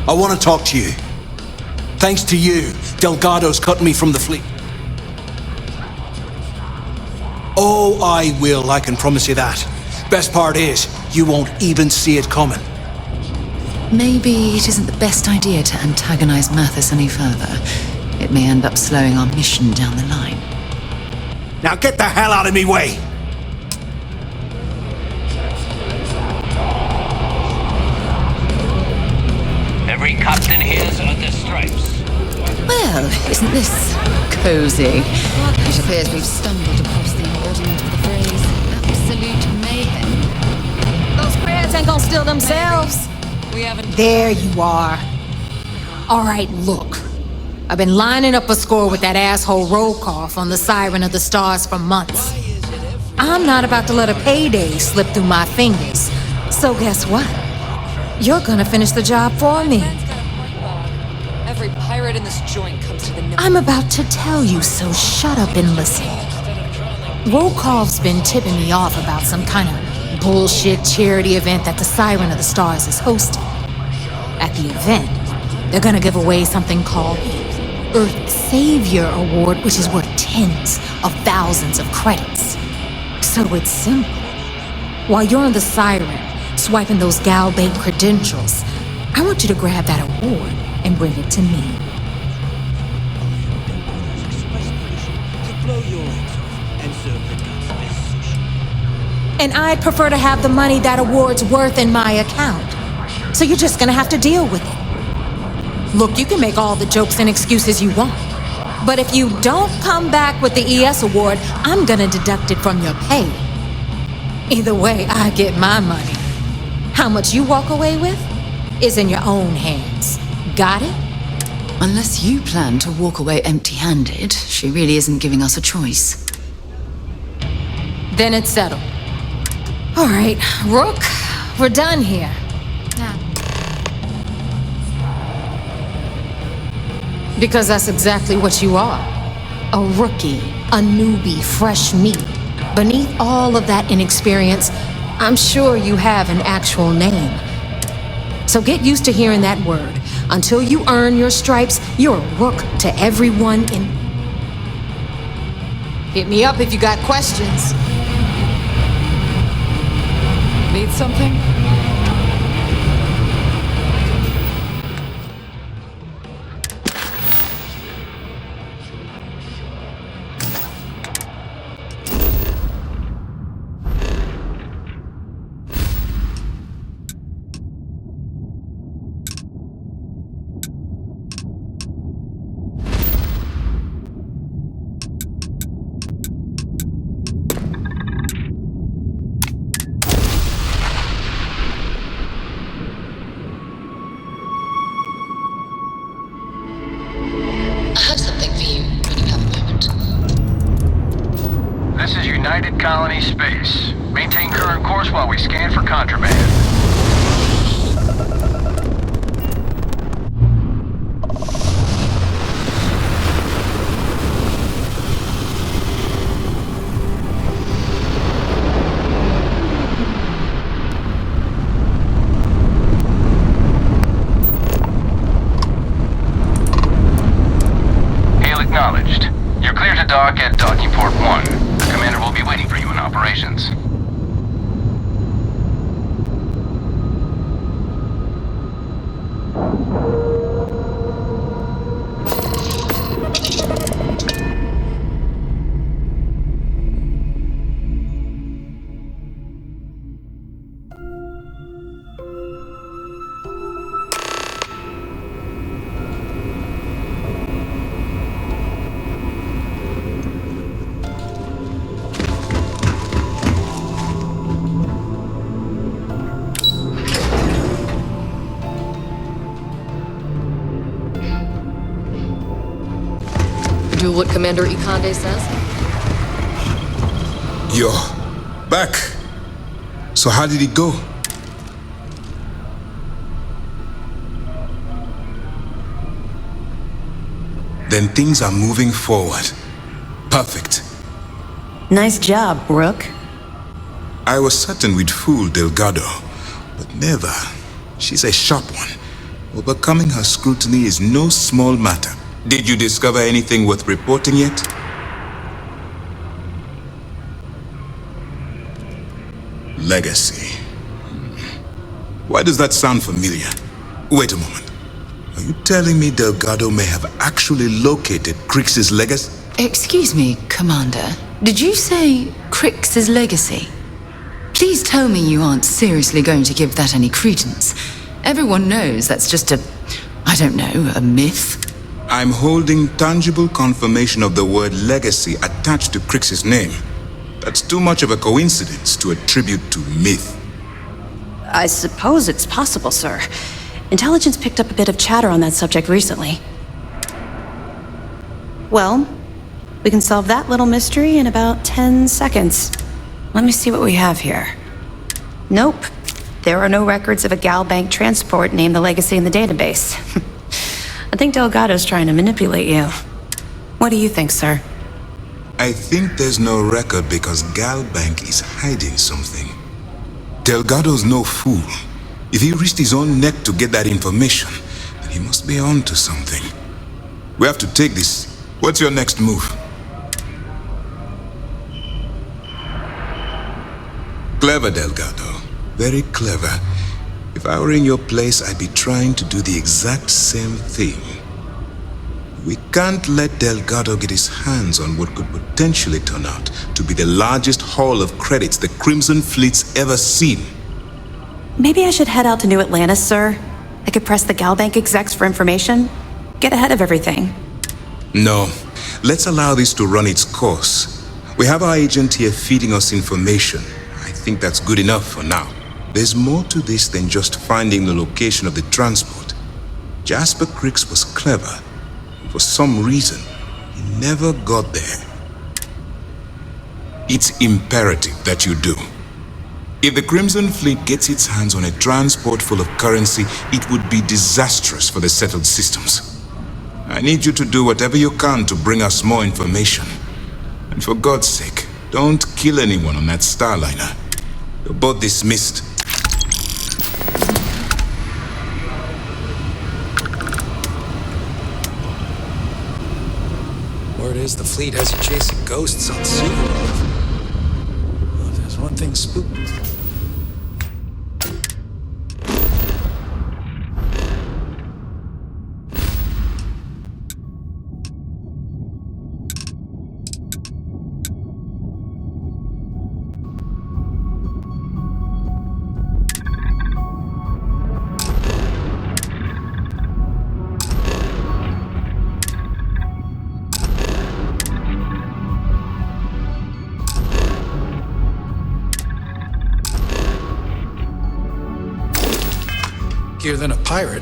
I want to talk to you. Thanks to you, Delgado's cut me from the fleet. Oh, I will, I can promise you that. Best part is, you won't even see it coming. Maybe it isn't the best idea to antagonize Mathis any further. It may end up slowing our mission down the line. Now get the hell out of me way! Every captain here's earned their stripes. Well, isn't this cozy? It appears we've stumbled across the embodiment of the phrase absolute mayhem. Those crabs ain't gonna steal themselves. We haven't... There you are. All right, look. I've been lining up a score with that asshole Rokoff on the Siren of the Stars for months. I'm not about to let a payday slip through my fingers. So guess what? You're gonna finish the job for me. Every pirate in this joint comes to the... I'm about to tell you, so shut up and listen. Rokoff's been tipping me off about some kind of bullshit charity event that the Siren of the Stars is hosting. At the event, they're gonna give away something called the Earth Savior Award, which is worth tens of thousands of credits. So it's simple. While you're on the Siren, swiping those Galbait credentials, I want you to grab that award and bring it to me. And I'd prefer to have the money that award's worth in my account. So you're just gonna have to deal with it. Look, you can make all the jokes and excuses you want. But if you don't come back with the ES award, I'm gonna deduct it from your pay. Either way, I get my money. How much you walk away with is in your own hands. Got it? Unless you plan to walk away empty-handed, she really isn't giving us a choice. Then it's settled. All right, Rook, we're done here. Now. Because that's exactly what you are. A rookie, a newbie, fresh meat. Beneath all of that inexperience, I'm sure you have an actual name. So get used to hearing that word. Until you earn your stripes, you're a rook to everyone in... Hit me up if you got questions. Need something? United Colony Space. Maintain current course while we scan for contraband. Hail acknowledged. You're clear to dock at docking port 1. The commander will be waiting for you in operations. Do what Commander Ikande says? You're back. So how did it go? Then things are moving forward. Perfect. Nice job, Rook. I was certain we'd fool Delgado, but never. She's a sharp one. Overcoming her scrutiny is no small matter. Did you discover anything worth reporting yet? Legacy. Why does that sound familiar? Wait a moment. Are you telling me Delgado may have actually located Crix's legacy? Excuse me, Commander. Did you say Crix's legacy? Please tell me you aren't seriously going to give that any credence. Everyone knows that's just I don't know, a myth. I'm holding tangible confirmation of the word legacy attached to Crix's name. That's too much of a coincidence to attribute to myth. I suppose it's possible, sir. Intelligence picked up a bit of chatter on that subject recently. Well, we can solve that little mystery in about 10 seconds. Let me see what we have here. Nope. There are no records of a Gal Bank transport named the Legacy in the database. I think Delgado's trying to manipulate you. What do you think, sir? I think there's no record because Gal Bank is hiding something. Delgado's no fool. If he risked his own neck to get that information, then he must be on to something. We have to take this. What's your next move? Clever, Delgado. Very clever. If I were in your place, I'd be trying to do the exact same thing. We can't let Delgado get his hands on what could potentially turn out to be the largest haul of credits the Crimson Fleet's ever seen. Maybe I should head out to New Atlantis, sir. I could press the Gal Bank execs for information. Get ahead of everything. No. Let's allow this to run its course. We have our agent here feeding us information. I think that's good enough for now. There's more to this than just finding the location of the transport. Jasper Crix was clever. For some reason, he never got there. It's imperative that you do. If the Crimson Fleet gets its hands on a transport full of currency, it would be disastrous for the settled systems. I need you to do whatever you can to bring us more information. And for God's sake, don't kill anyone on that Starliner. You're both dismissed. Word is the fleet has you chasing ghosts on Silverleaf. Well, if there's one thing spooked. Than a pirate.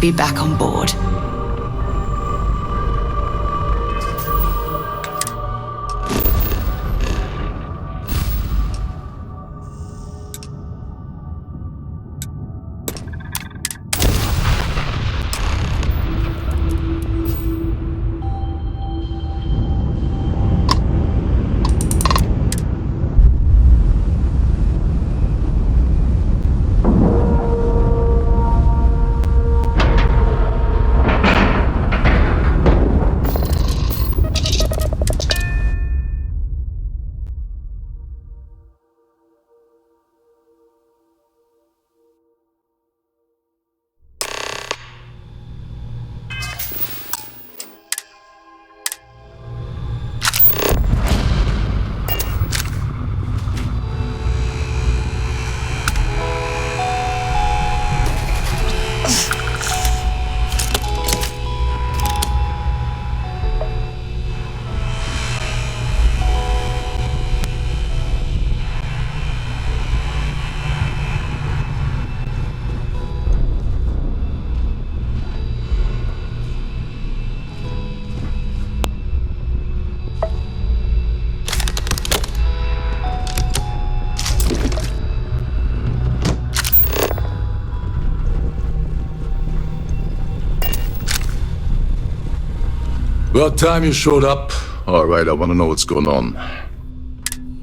Be back on board. About time you showed up. All right, I want to know what's going on.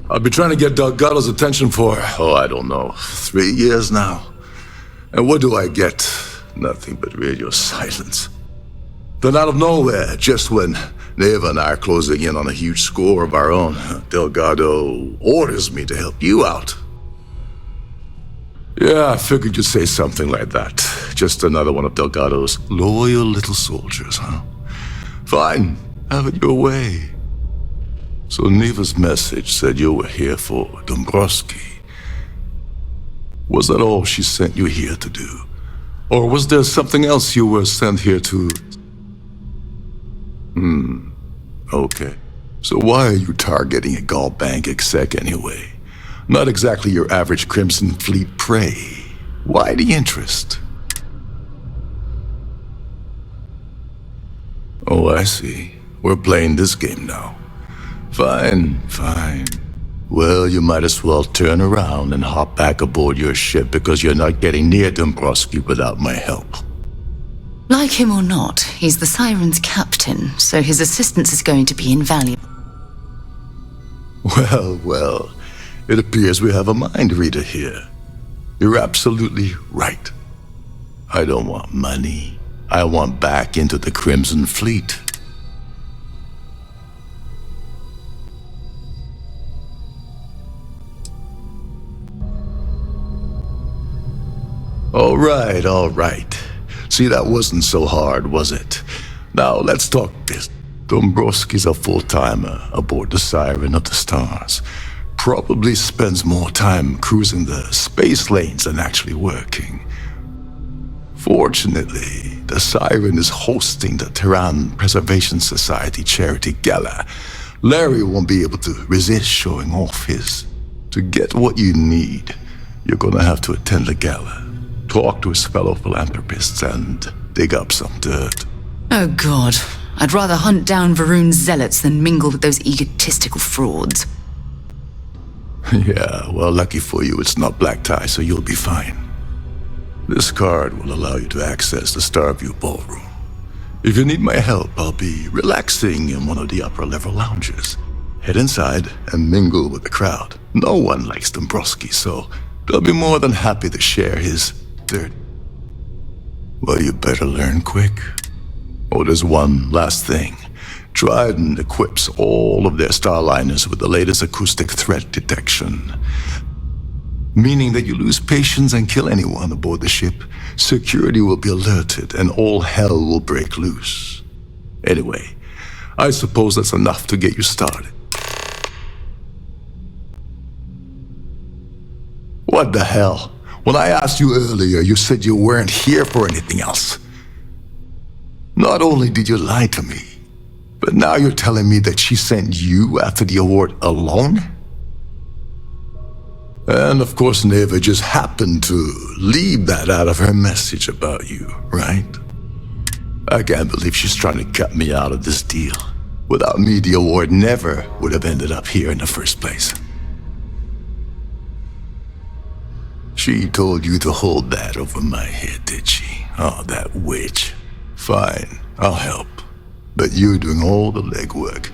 I've been trying to get Delgado's attention for, I don't know, 3 years now. And what do I get? Nothing but radio silence. Then out of nowhere, just when Neva and I are closing in on a huge score of our own, Delgado orders me to help you out. Yeah, I figured you'd say something like that. Just another one of Delgado's loyal little soldiers, huh? Fine, have it your way. So Neva's message said you were here for Dombrowski. Was that all she sent you here to do? Or was there something else you were sent here to? Okay. So why are you targeting a Gallbank exec anyway? Not exactly your average Crimson Fleet prey. Why the interest? Oh, I see. We're playing this game now. Fine. Well, you might as well turn around and hop back aboard your ship because you're not getting near Dombrowski without my help. Like him or not, he's the Siren's captain, so his assistance is going to be invaluable. Well, it appears we have a mind reader here. You're absolutely right. I don't want money. I want back into the Crimson Fleet. All right. See, that wasn't so hard, was it? Now, let's talk business. Dombrowski's a full-timer aboard the Siren of the Stars. Probably spends more time cruising the space lanes than actually working. Fortunately, the Siren is hosting the Terran Preservation Society charity gala. Larry won't be able to resist showing off his. To get what you need, you're gonna have to attend the gala, talk to his fellow philanthropists, and dig up some dirt. Oh God, I'd rather hunt down Varun's zealots than mingle with those egotistical frauds. Yeah, well, lucky for you, it's not black tie, so you'll be fine. This card will allow you to access the Starfield ballroom. If you need my help, I'll be relaxing in one of the upper-level lounges. Head inside and mingle with the crowd. No one likes Dombrowski, so they'll be more than happy to share his dirt. Well, you better learn quick. Oh, there's one last thing. Trident equips all of their starliners with the latest acoustic threat detection. Meaning that you lose patience and kill anyone aboard the ship, security will be alerted and all hell will break loose. Anyway, I suppose that's enough to get you started. What the hell? When I asked you earlier, you said you weren't here for anything else. Not only did you lie to me, but now you're telling me that she sent you after the award alone? And of course, Neva just happened to leave that out of her message about you, right? I can't believe she's trying to cut me out of this deal. Without me, the award never would have ended up here in the first place. She told you to hold that over my head, did she? Oh, that witch. Fine, I'll help. But you're doing all the legwork.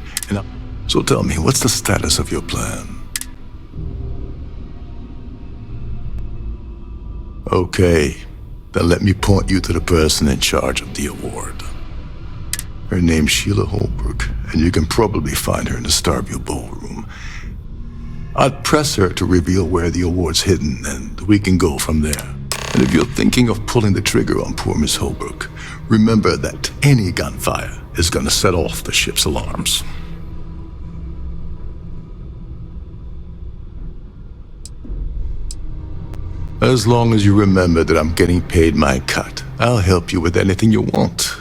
So tell me, what's the status of your plan? Okay, then let me point you to the person in charge of the award. Her name's Sheila Holbrook, and you can probably find her in the Starfield ballroom. I'd press her to reveal where the award's hidden, and we can go from there. And if you're thinking of pulling the trigger on poor Miss Holbrook, remember that any gunfire is gonna set off the ship's alarms. As long as you remember that I'm getting paid my cut, I'll help you with anything you want.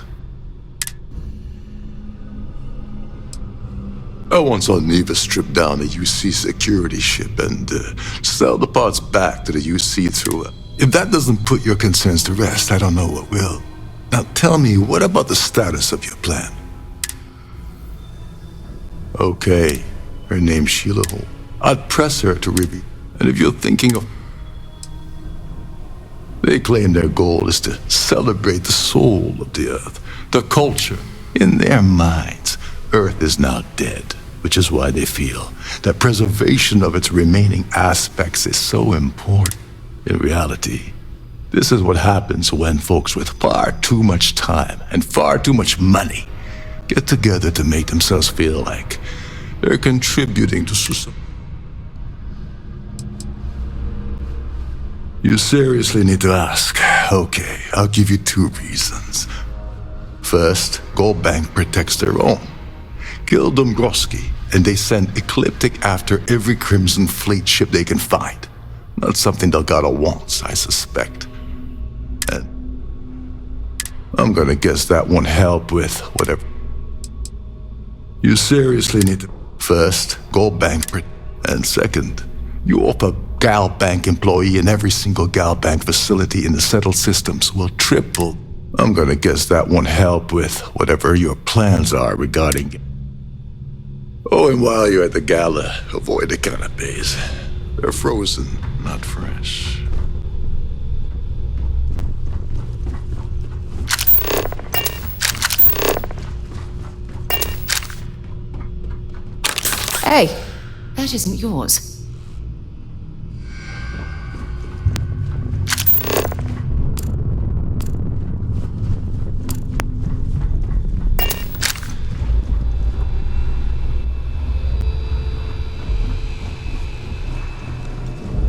I once saw Neva strip down a UC security ship and sell the parts back to the UC through a... If that doesn't put your concerns to rest, I don't know what will. Now tell me, what about the status of your plan? Okay, her name's Sheila Hall. I'd press her to review. And if you're thinking of... They claim their goal is to celebrate the soul of the Earth, the culture, in their minds. Earth is now dead, which is why they feel that preservation of its remaining aspects is so important. In reality, this is what happens when folks with far too much time and far too much money get together to make themselves feel like they're contributing to society. You seriously need to ask. Okay, I'll give you 2 reasons. First, Gold Bank protects their own. Kill Dombrowski, and they send Ecliptic after every Crimson Fleet ship they can find. Not something Delgado wants, I suspect. And I'm gonna guess that won't help with whatever. You seriously need to... First, Gold Bank, and second, you offer Gal Bank employee in every single Gal Bank facility in the settled systems will triple. I'm gonna guess that won't help with whatever your plans are regarding... Oh, and while you're at the gala, avoid the canapes. They're frozen, not fresh. Hey, that isn't yours.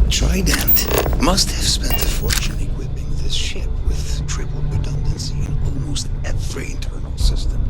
Trident must have spent a fortune equipping this ship with triple redundancy in almost every internal system.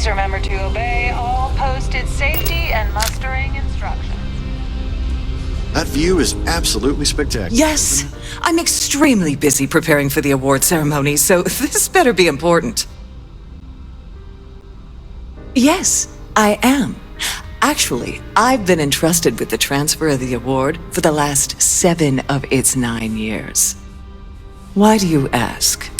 Remember to obey all posted safety and mustering instructions. That view is absolutely spectacular. Yes, I'm extremely busy preparing for the award ceremony, so this better be important. Yes, I am. Actually, I've been entrusted with the transfer of the award for the last 7 of its 9 years. Why do you ask?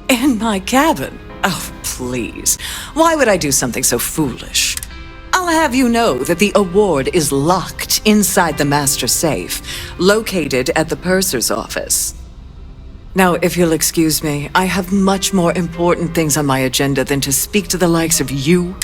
In my cabin? Oh, please. Why would I do something so foolish? I'll have you know that the award is locked inside the master safe, located at the purser's office. Now, if you'll excuse me, I have much more important things on my agenda than to speak to the likes of you.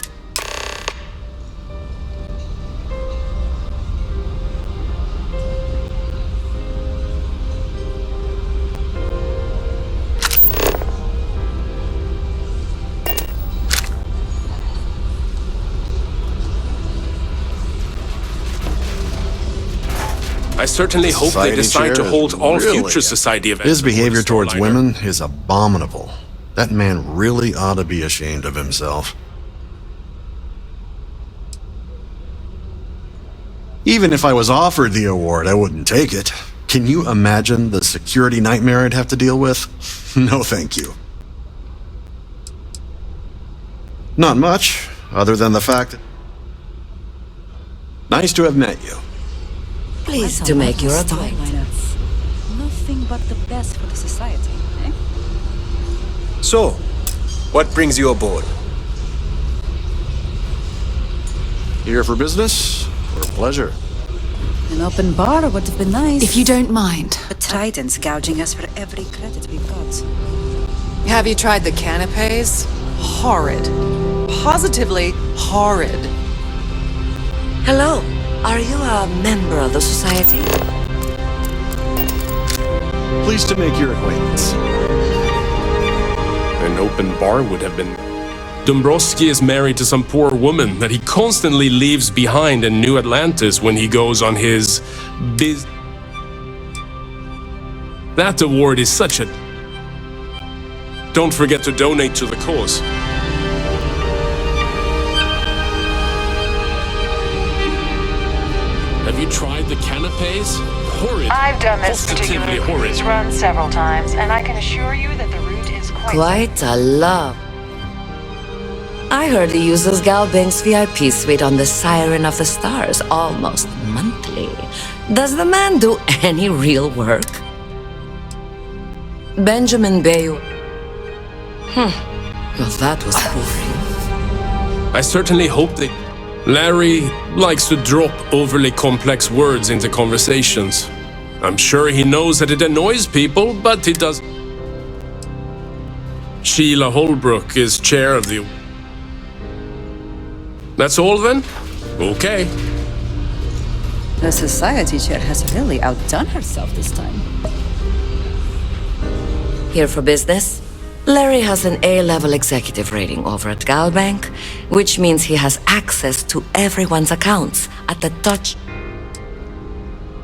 I certainly hope they decide to hold all future society events. His behavior towards women is abominable. That man really ought to be ashamed of himself. Even if I was offered the award, I wouldn't take it. Can you imagine the security nightmare I'd have to deal with? No, thank you. Not much, other than the fact that... Nice to have met you. Pleased to make your acquaintance. Nothing but the best for the society, eh? So, What brings you aboard? Here for business or pleasure? An open bar would have been nice. If you don't mind. But Trident's gouging us for every credit we've got. Have you tried the canapes? Horrid. Positively horrid. Hello. Are you a member of the society? Pleased to make your acquaintance. An open bar would have been... Dombrowski is married to some poor woman that he constantly leaves behind in New Atlantis when he goes on his That award is such a... Don't forget to donate to the cause. Have you tried the canapes? Horrid. I've done this Positively particular horrid. cruise run several times, and I can assure you that the route is Quite a lot. I heard he uses Galbank's VIP suite on the Siren of the Stars almost monthly. Does the man do any real work? Benjamin Bayou. Well, that was boring. I certainly hope they... Larry likes to drop overly complex words into conversations. I'm sure he knows that it annoys people, but he does... Sheila Holbrook is chair of the... That's all then? Okay. The society chair has really outdone herself this time. Here for business? Larry has an A-level executive rating over at Galbank, which means he has access to everyone's accounts at the touch.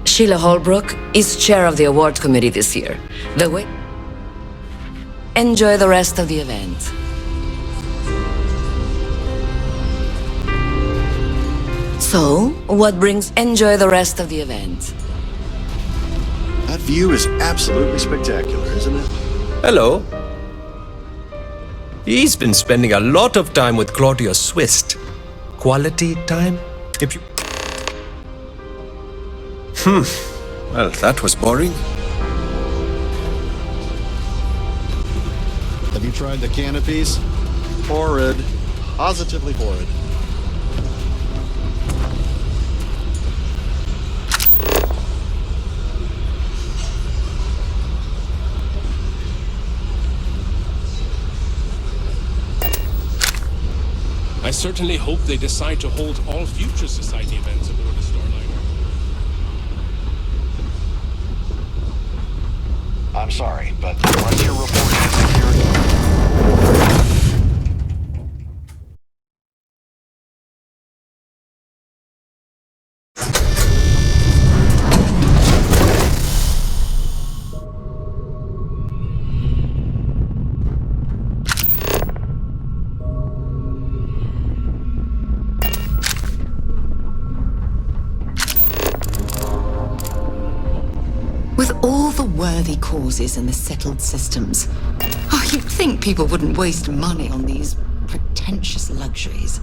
Sheila Holbrook is chair of the award committee this year. Enjoy the rest of the event. So, what brings... Enjoy the rest of the event. That view is absolutely spectacular, isn't it? Hello. He's been spending a lot of time with Claudia Swist. Quality time, if you... Well, that was boring. Have you tried the canopies? Horrid. Positively horrid. I certainly hope they decide to hold all future society events aboard the Starliner. I'm sorry, but unless you're reporting security... With all the worthy causes and the settled systems, you'd think people wouldn't waste money on these pretentious luxuries.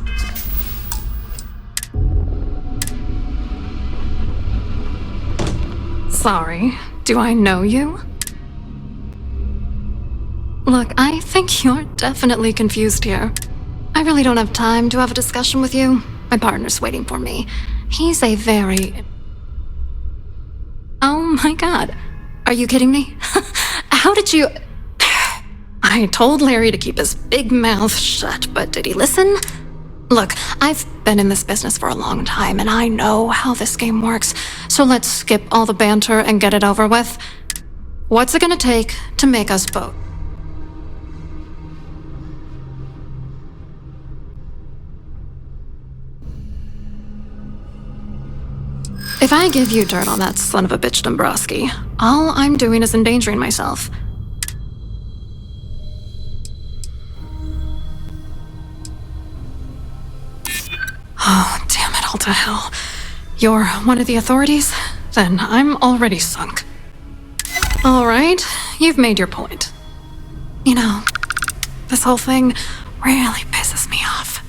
Sorry, do I know you? Look, I think you're definitely confused here. I really don't have time to have a discussion with you. My partner's waiting for me. He's a very... Oh my god. Are you kidding me? How did you... I told Larry to keep his big mouth shut, but did he listen? Look, I've been in this business for a long time, and I know how this game works, so let's skip all the banter and get it over with. What's it gonna take to make us both? If I give you dirt on that son of a bitch Dombrowski, all I'm doing is endangering myself. Oh, damn it all to hell. You're one of the authorities? Then I'm already sunk. Alright, you've made your point. You know, this whole thing really pisses me off.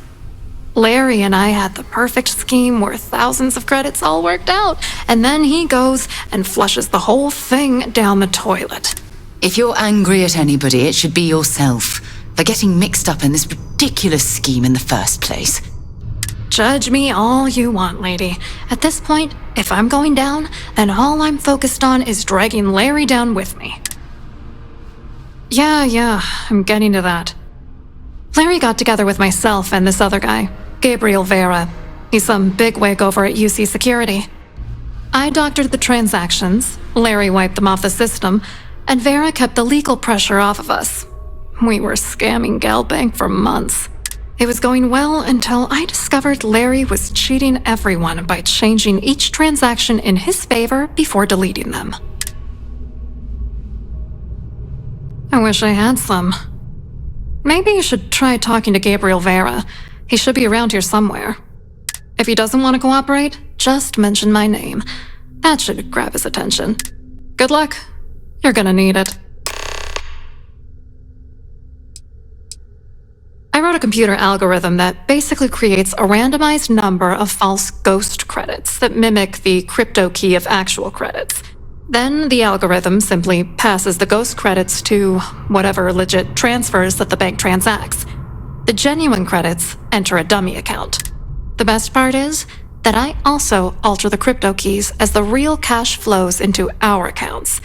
Larry and I had the perfect scheme where thousands of credits all worked out, and then he goes and flushes the whole thing down the toilet. If you're angry at anybody, it should be yourself. for getting mixed up in this ridiculous scheme in the first place. Judge me all you want, lady. At this point, if I'm going down, then all I'm focused on is dragging Larry down with me. Yeah, I'm getting to that. Larry got together with myself and this other guy, Gabriel Vera. He's some bigwig over at UC Security. I doctored the transactions, Larry wiped them off the system, and Vera kept the legal pressure off of us. We were scamming GalBank for months. It was going well until I discovered Larry was cheating everyone by changing each transaction in his favor before deleting them. I wish I had some. Maybe you should try talking to Gabriel Vera. He should be around here somewhere. If he doesn't want to cooperate, just mention my name. That should grab his attention. Good luck. You're gonna need it. I wrote a computer algorithm that basically creates a randomized number of false ghost credits that mimic the crypto key of actual credits. Then the algorithm simply passes the ghost credits to whatever legit transfers that the bank transacts. The genuine credits enter a dummy account. The best part is that I also alter the crypto keys as the real cash flows into our accounts.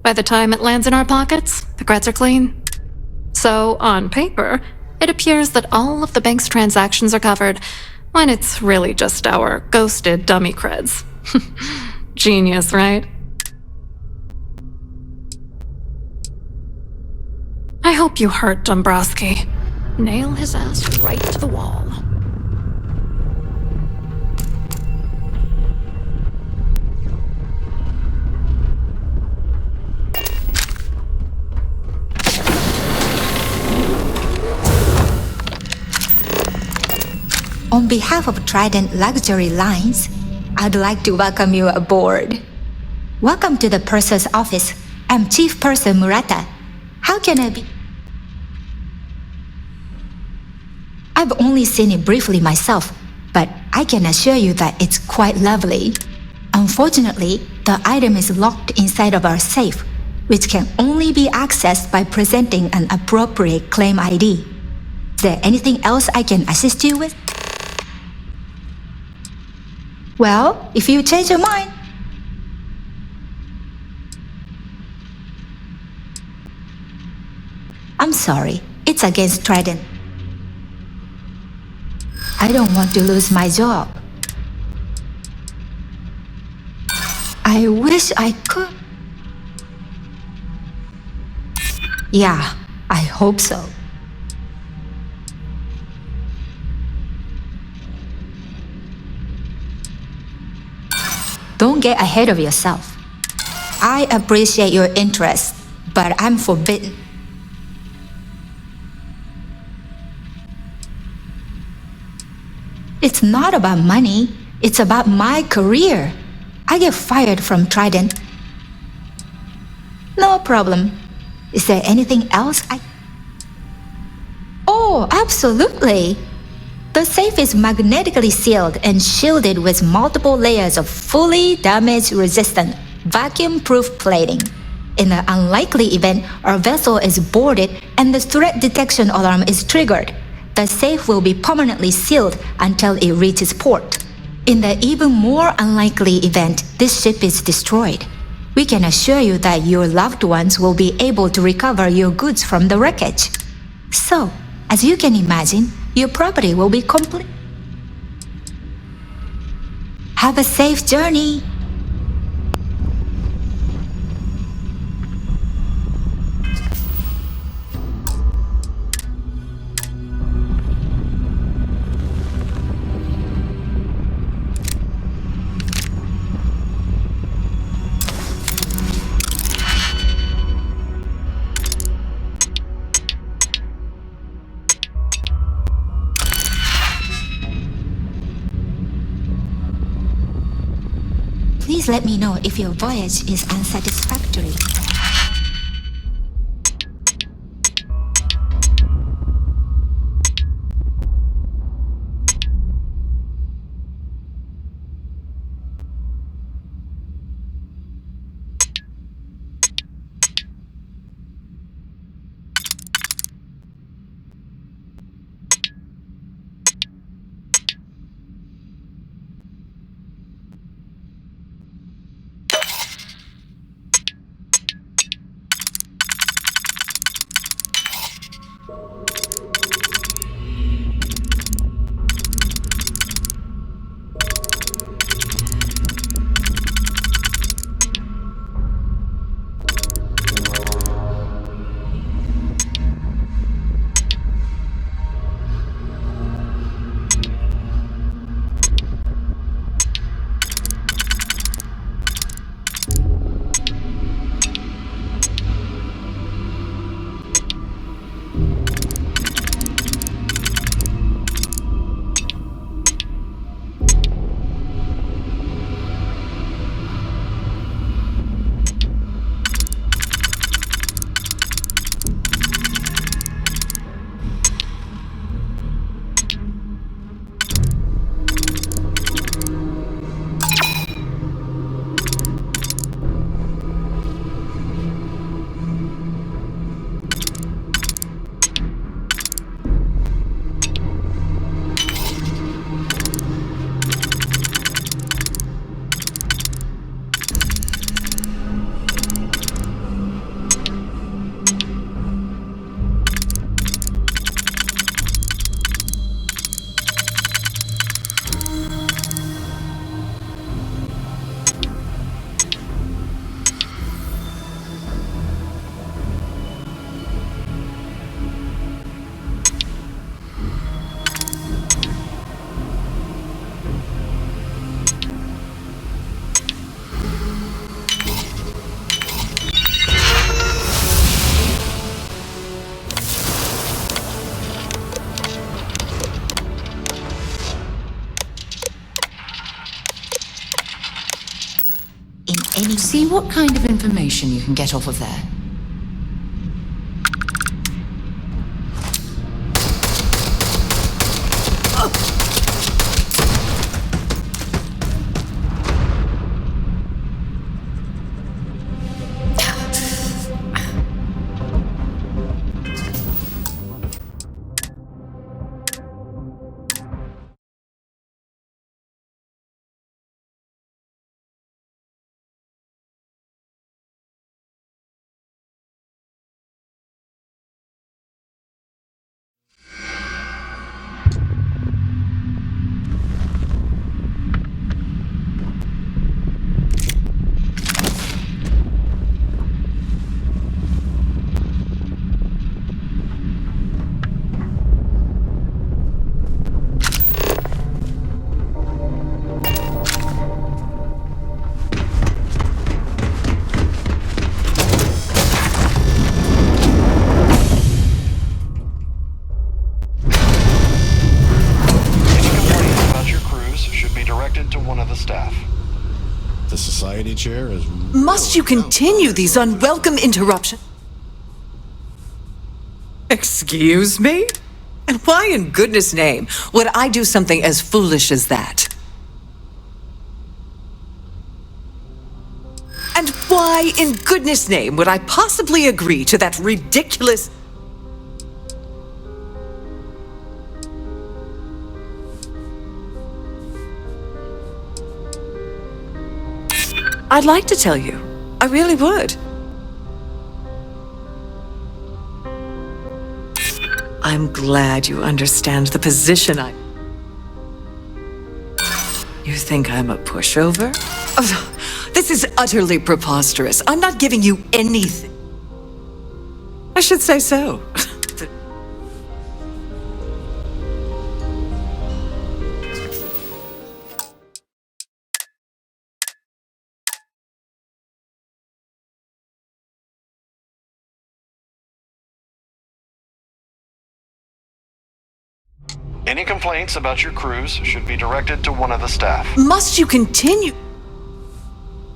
By the time it lands in our pockets, the creds are clean. So, on paper, it appears that all of the bank's transactions are covered, when it's really just our ghosted dummy creds. Genius, right? I hope you hurt Dombrowski. Nail his ass right to the wall. On behalf of Trident Luxury Lines, I'd like to welcome you aboard. Welcome to the purser's office. I'm Chief Purser Murata. How can I be? I've only seen it briefly myself, but I can assure you that it's quite lovely. Unfortunately, the item is locked inside of our safe, which can only be accessed by presenting an appropriate claim ID. Is there anything else I can assist you with? Well, if you change your mind. I'm sorry, it's against Trident. I don't want to lose my job. I wish I could. Yeah, I hope so. Don't get ahead of yourself. I appreciate your interest, but I'm forbidden. It's not about money, it's about my career. I get fired from Trident. No problem. Is there anything else Oh, absolutely. The safe is magnetically sealed and shielded with multiple layers of fully damage-resistant, vacuum-proof plating. In the unlikely event our vessel is boarded and the threat detection alarm is triggered, the safe will be permanently sealed until it reaches port. In the even more unlikely event this ship is destroyed, we can assure you that your loved ones will be able to recover your goods from the wreckage. So, as you can imagine, your property will be complete. Have a safe journey. Please let me know if your voyage is unsatisfactory. see what kind of information you can get off of there. Chair is Must you continue these unwelcome interruptions? Excuse me? And why in goodness name would I do something as foolish as that? And why in goodness name would I possibly agree to that ridiculous... I'd like to tell you. I really would. I'm glad you understand the position I... You think I'm a pushover? Oh, this is utterly preposterous. I'm not giving you anything. I should say so. Any complaints about your crews should be directed to one of the staff. Must you continue?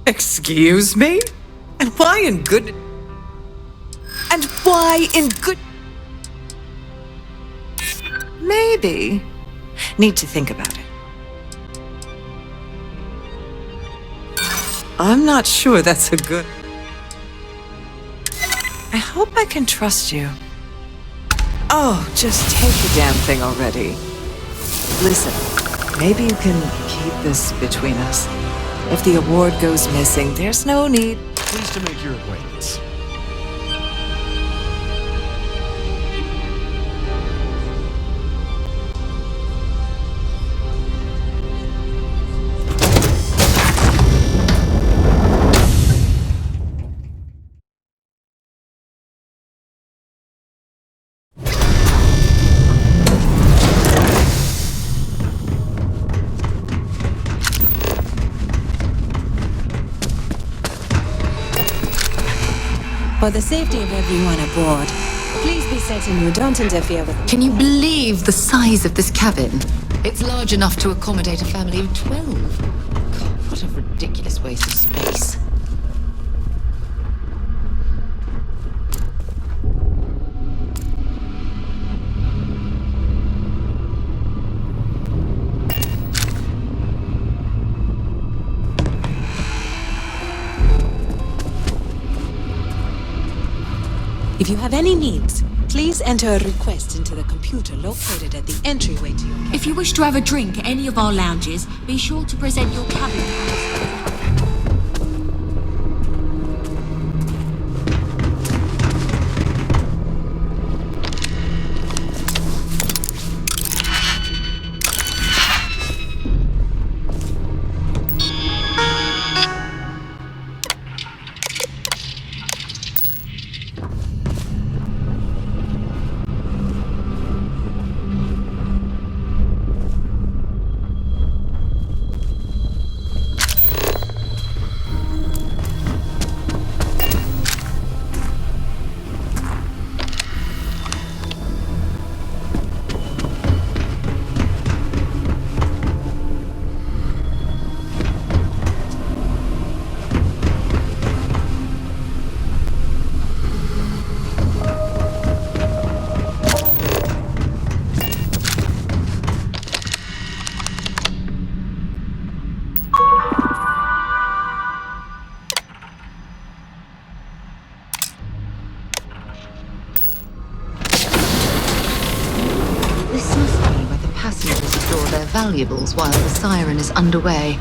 Excuse me? And why in good... And why in good... Maybe. Need to think about it. I'm not sure that's a good... I hope I can trust you. Oh, just take the damn thing already. Listen, maybe you can keep this between us. If the award goes missing, there's no need. Pleased to make your acquaintance. For the safety of everyone aboard, please be certain you don't interfere with... Can you believe the size of this cabin? It's large enough to accommodate a family of 12. God, what a ridiculous waste of space. If you have any needs, please enter a request into the computer located at the entryway to your cabin. If you wish to have a drink at any of our lounges, be sure to present your cabin pass. valuables while the siren is underway.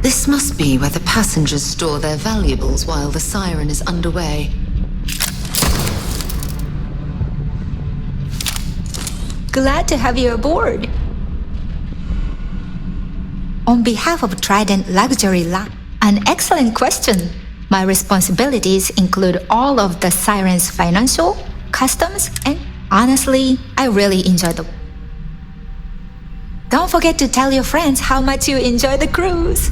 This must be where the passengers store their valuables while the siren is underway. Glad to have you aboard. On behalf of Trident Luxury Lab, an excellent question. My responsibilities include all of the siren's financial, customs, and honestly, I really enjoy the... Don't forget to tell your friends how much you enjoy the cruise.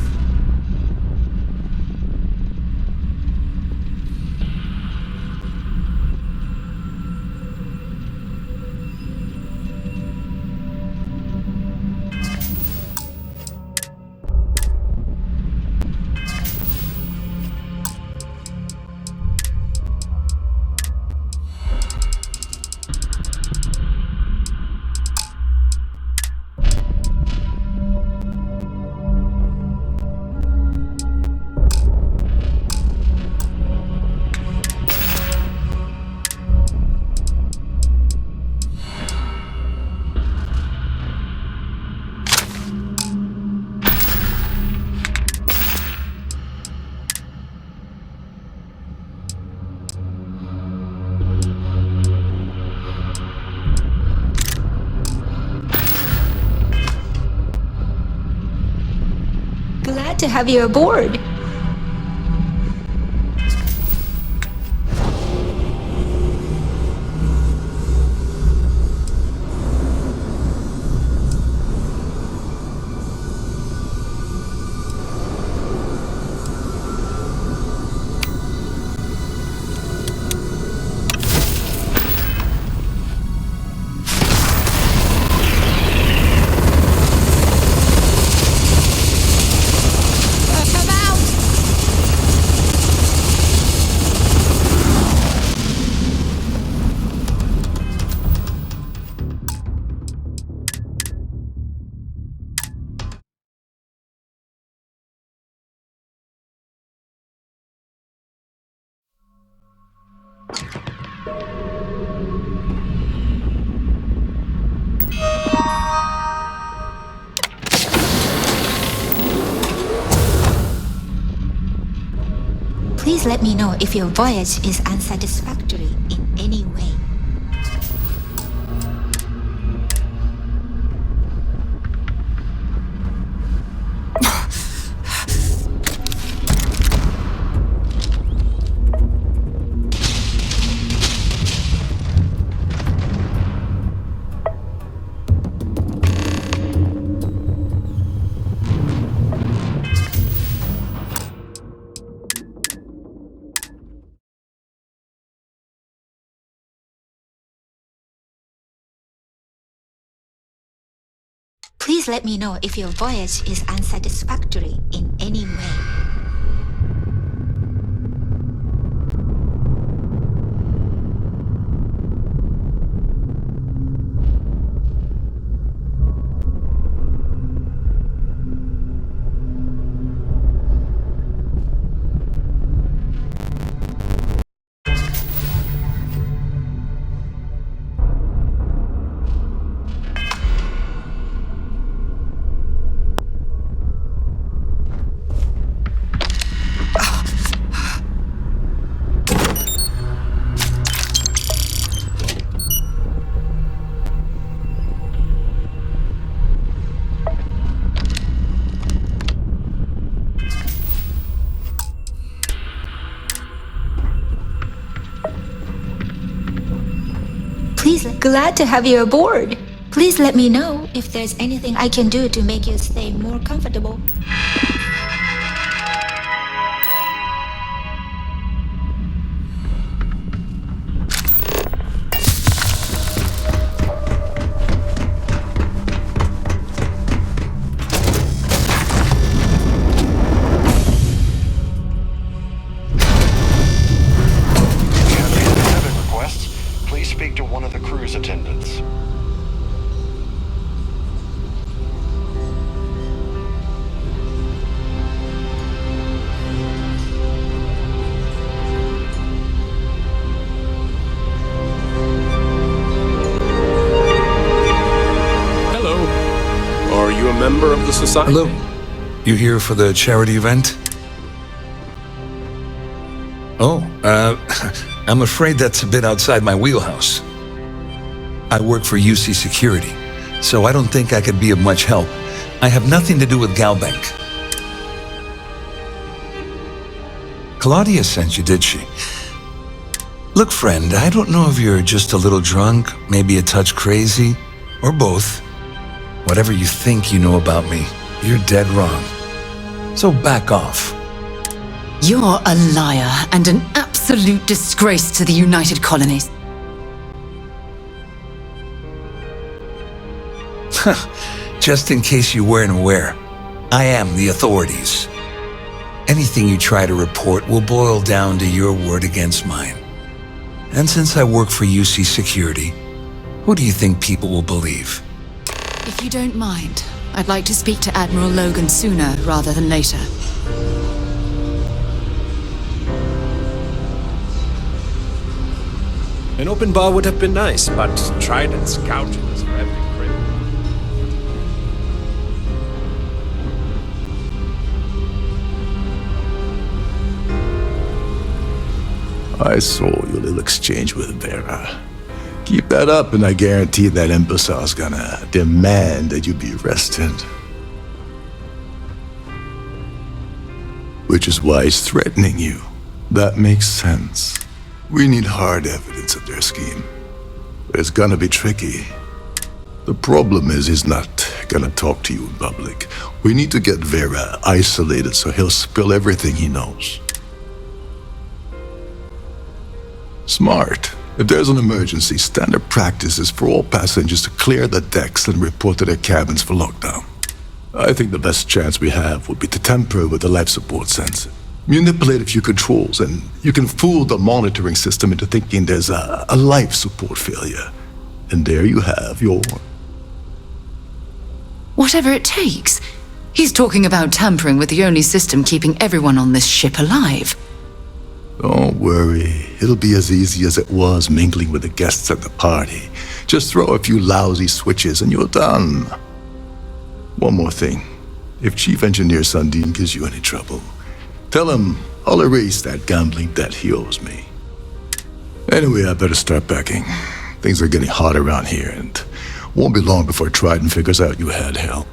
Glad to have you aboard. Please let me know if your voyage is unsatisfactory in any way. Please let me know if your voyage is unsatisfactory in any way. Glad to have you aboard. Please let me know if there's anything I can do to make you stay more comfortable. Speak to one of the cruise attendants. Hello. Are you a member of the society? Hello. You here for the charity event? Oh, I'm afraid that's a bit outside my wheelhouse. I work for UC Security, so I don't think I could be of much help. I have nothing to do with Galbank. Claudia sent you, did she? Look, friend, I don't know if you're just a little drunk, maybe a touch crazy, or both. Whatever you think you know about me, you're dead wrong. So back off. You're a liar and an absolute disgrace to the United Colonies. Just in case you weren't aware, I am the authorities. Anything you try to report will boil down to your word against mine. And since I work for UC Security, who do you think people will believe? If you don't mind, I'd like to speak to Admiral Logan sooner rather than later. An open bar would have been nice, but Trident scouting is for every criminal. I saw your little exchange with Vera. Keep that up and I guarantee that imbecile's gonna demand that you be arrested. Which is why he's threatening you. That makes sense. We need hard evidence of their scheme. But it's gonna be tricky. The problem is he's not gonna talk to you in public. We need to get Vera isolated so he'll spill everything he knows. Smart. If there's an emergency, standard practice is for all passengers to clear the decks and report to their cabins for lockdown. I think the best chance we have would be to tamper with the life support sensor. Manipulate a few controls, and you can fool the monitoring system into thinking there's a life support failure. And there you have your... Whatever it takes. He's talking about tampering with the only system keeping everyone on this ship alive. Don't worry. It'll be as easy as it was mingling with the guests at the party. Just throw a few lousy switches and you're done. One more thing. If Chief Engineer Sundin gives you any trouble, tell him I'll erase that gambling debt he owes me. Anyway, I better start packing. Things are getting hot around here, and won't be long before Trident figures out you had help.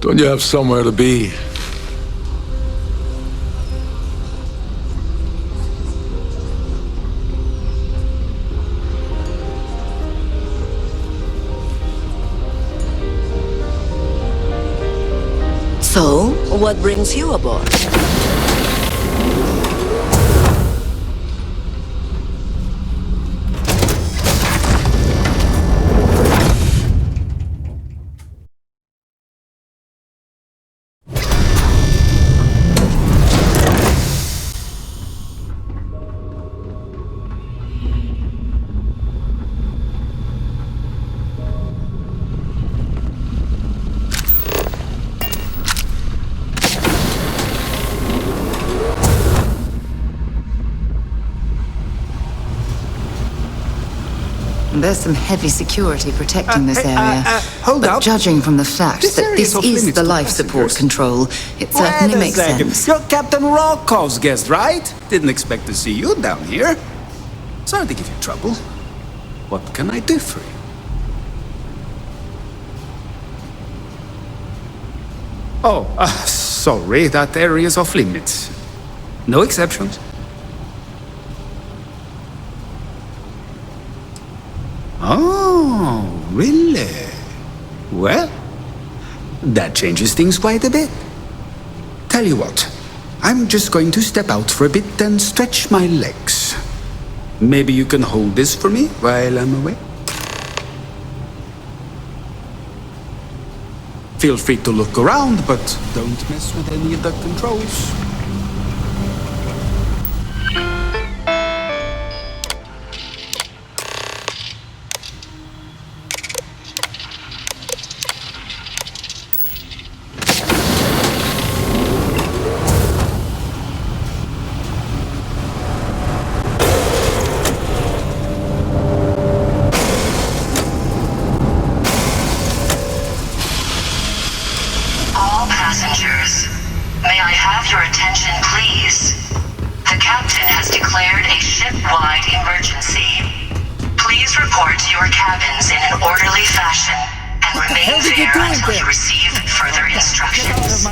Don't you have somewhere to be? So, what brings you aboard? There's some heavy security protecting this area. Hold but up. judging from the fact that area this is off is limits the to life support passengers. control, it certainly makes sense. You're Captain Rocco's guest, right? Didn't expect to see you down here. Sorry to give you trouble. What can I do for you? Oh, sorry, that area is off limits. No exceptions. Oh, really? Well, that changes things quite a bit. Tell you what, I'm just going to step out for a bit and stretch my legs. Maybe you can hold this for me while I'm away? Feel free to look around, but don't mess with any of the controls. Passengers, may I have your attention, please? The captain has declared a ship-wide emergency. Please report to your cabins in an orderly fashion and remain there until you receive further instructions.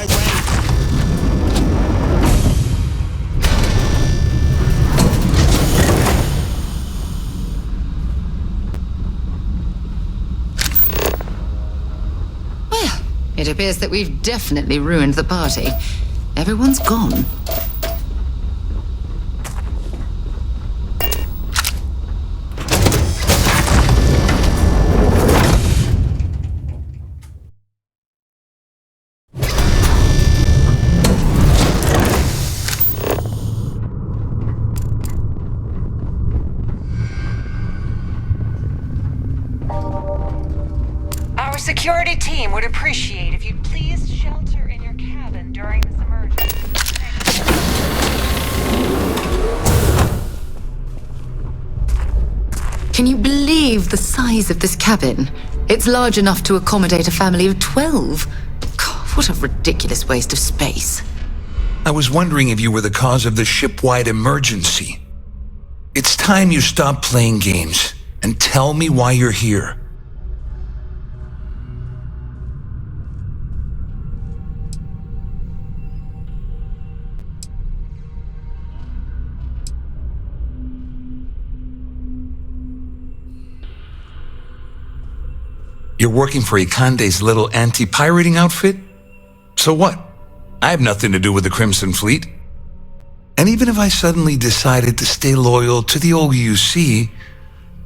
It appears that we've definitely ruined the party. Everyone's gone. Our security team would appreciate if you'd please shelter in your cabin during this emergency. Can you believe the size of this cabin? It's large enough to accommodate a family of 12. God, what a ridiculous waste of space. I was wondering if you were the cause of the ship-wide emergency. It's time you stop playing games and tell me why you're here. You're working for Ikande's little anti-pirating outfit? So what? I have nothing to do with the Crimson Fleet. And even if I suddenly decided to stay loyal to the old UC,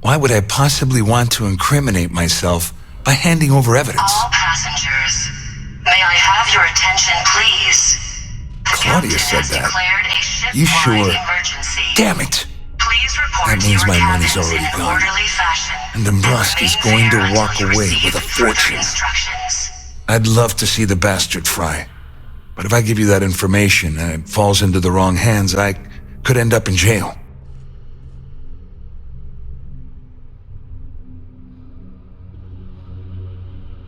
why would I possibly want to incriminate myself by handing over evidence? All passengers, may I have your attention, please? Claudia said that. You sure? Damn it! That means my money's already gone. And Dombrowski's going to walk away with a fortune. I'd love to see the bastard fry. But if I give you that information and it falls into the wrong hands, I could end up in jail.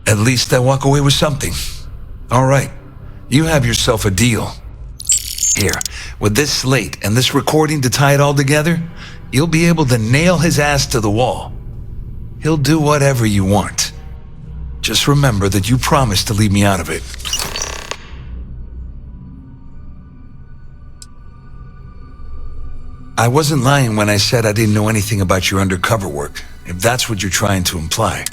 At least I walk away with something. All right, you have yourself a deal. Here, with this slate and this recording to tie it all together, you'll be able to nail his ass to the wall. He'll do whatever you want. Just remember that you promised to leave me out of it. I wasn't lying when I said I didn't know anything about your undercover work, if that's what you're trying to imply.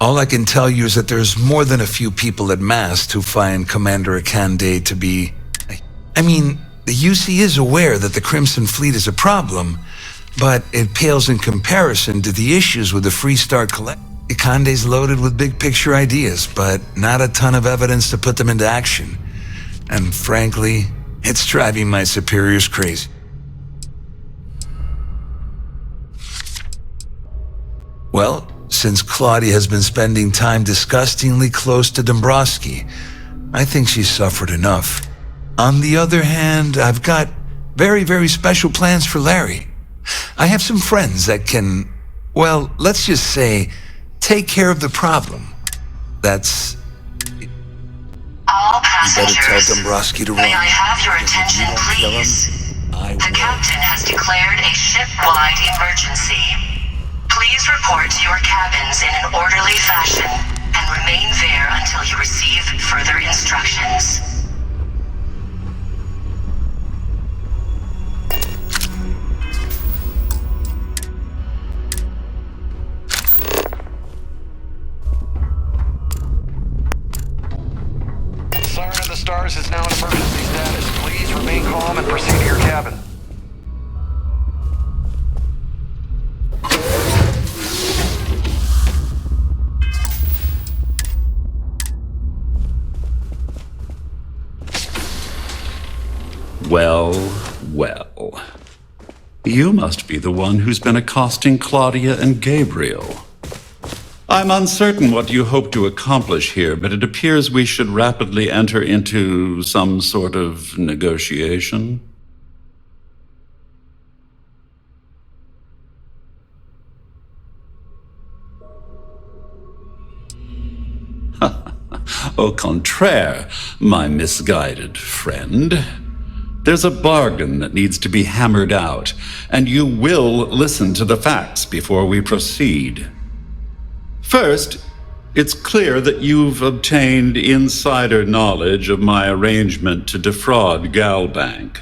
All I can tell you is that there's more than a few people at Mast who find Commander Ikande to be... I mean, the UC is aware that the Crimson Fleet is a problem, but it pales in comparison to the issues with the Freestar Collect. Ikande's loaded with big picture ideas, but not a ton of evidence to put them into action. And frankly, it's driving my superiors crazy. Well, since Claudia has been spending time disgustingly close to Dombrowski, I think she's suffered enough. On the other hand, I've got very, very special plans for Larry. I have some friends that can, well, let's just say, take care of the problem. That's... All passengers, you better tell Dombrowski to run. may I have your attention, please? The captain has declared a ship-wide emergency. Please report to your cabins in an orderly fashion and remain there until you receive further instructions. ours is now in emergency status. Please remain calm and proceed to your cabin. Well, well. You must be the one who's been accosting Claudia and Gabriel. I'm uncertain what you hope to accomplish here, but it appears we should rapidly enter into some sort of negotiation. Au contraire, my misguided friend. There's a bargain that needs to be hammered out, and you will listen to the facts before we proceed. First, it's clear that you've obtained insider knowledge of my arrangement to defraud Galbank.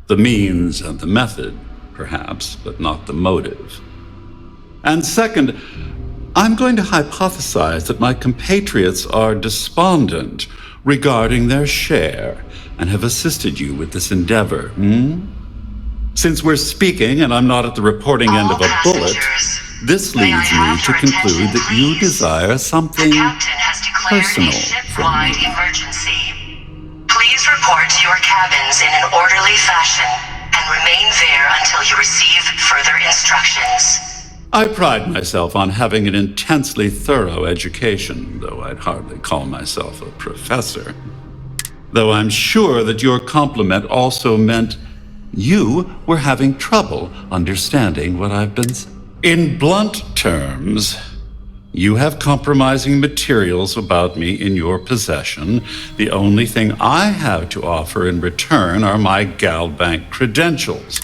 The means and the method, perhaps, but not the motive. And second, I'm going to hypothesize that my compatriots are despondent regarding their share and have assisted you with this endeavor, Since we're speaking and I'm not at the reporting end of a bullet, this leads me to conclude that you desire something personal from me. Emergency. Please report to your cabins in an orderly fashion and remain there until you receive further instructions. I pride myself on having an intensely thorough education, though I'd hardly call myself a professor. Though I'm sure that your compliment also meant you were having trouble understanding what I've been saying. In blunt terms, you have compromising materials about me in your possession. The only thing I have to offer in return are my Galbank credentials.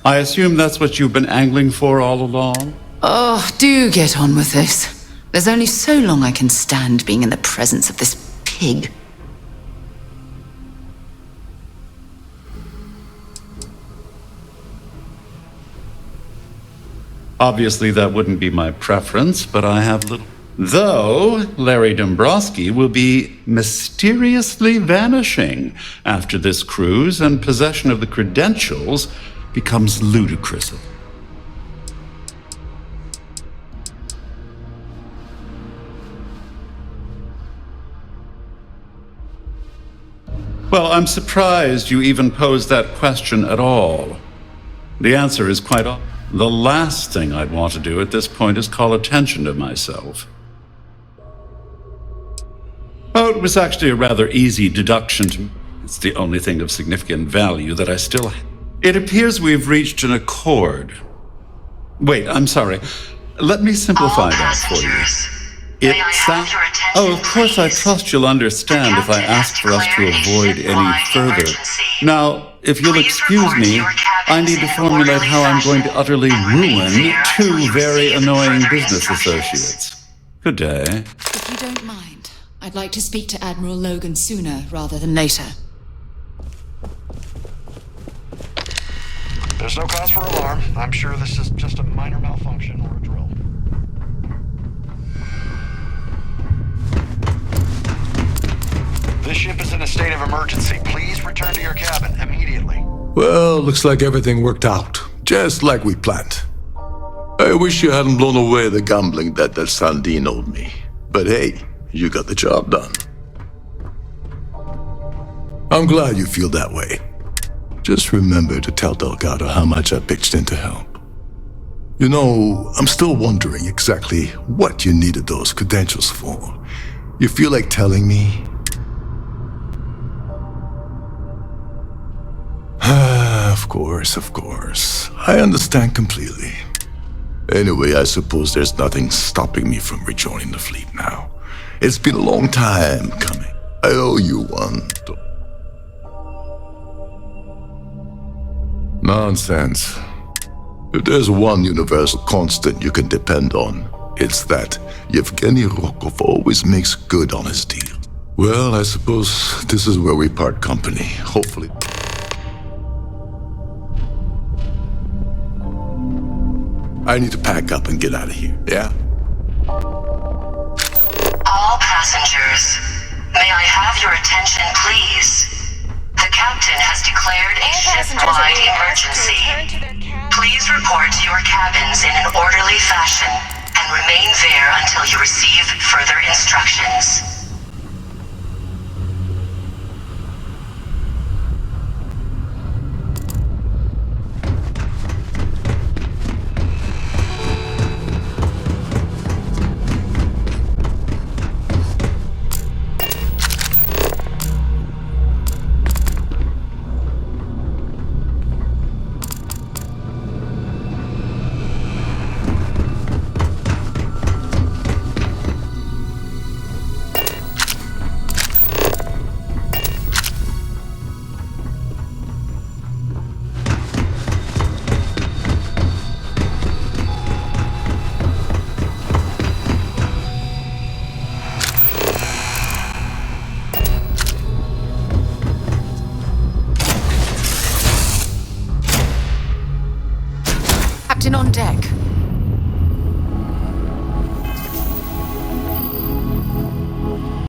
I assume that's what you've been angling for all along? Oh, do get on with this. There's only so long I can stand being in the presence of this pig. Obviously, that wouldn't be my preference, but I have little... Though, Larry Dombrowski will be mysteriously vanishing after this cruise, and possession of the credentials becomes ludicrous. Well, I'm surprised you even posed that question at all. The answer is quite obvious. The last thing I'd want to do at this point is call attention to myself. Oh, it was actually a rather easy deduction. It's the only thing of significant value that I still have. It appears we've reached an accord. Wait, I'm sorry. Let me simplify that for you. It sounds... Oh, of course, I trust you'll understand if I ask for us to avoid any further. Now, if you'll excuse me, I need to formulate how I'm going to utterly ruin two very annoying business associates. Good day. If you don't mind, I'd like to speak to Admiral Logan sooner rather than later. There's no cause for alarm. I'm sure this is just a minor malfunction or a drill. This ship is in a state of emergency. Please return to your cabin immediately. Well, looks like everything worked out, just like we planned. I wish you hadn't blown away the gambling debt that Sandine owed me. But hey, you got the job done. I'm glad you feel that way. Just remember to tell Delgado how much I pitched in to help. You know, I'm still wondering exactly what you needed those credentials for. You feel like telling me? Of course. I understand completely. Anyway, I suppose there's nothing stopping me from rejoining the fleet now. It's been a long time coming. I owe you one. Nonsense. If there's one universal constant you can depend on, it's that Yevgeny Rokov always makes good on his deal. Well, I suppose this is where we part company. Hopefully. I need to pack up and get out of here, yeah? All passengers, may I have your attention, please? captain has declared a ship-wide emergency. Please report to your cabins in an orderly fashion and remain there until you receive further instructions. Captain on deck.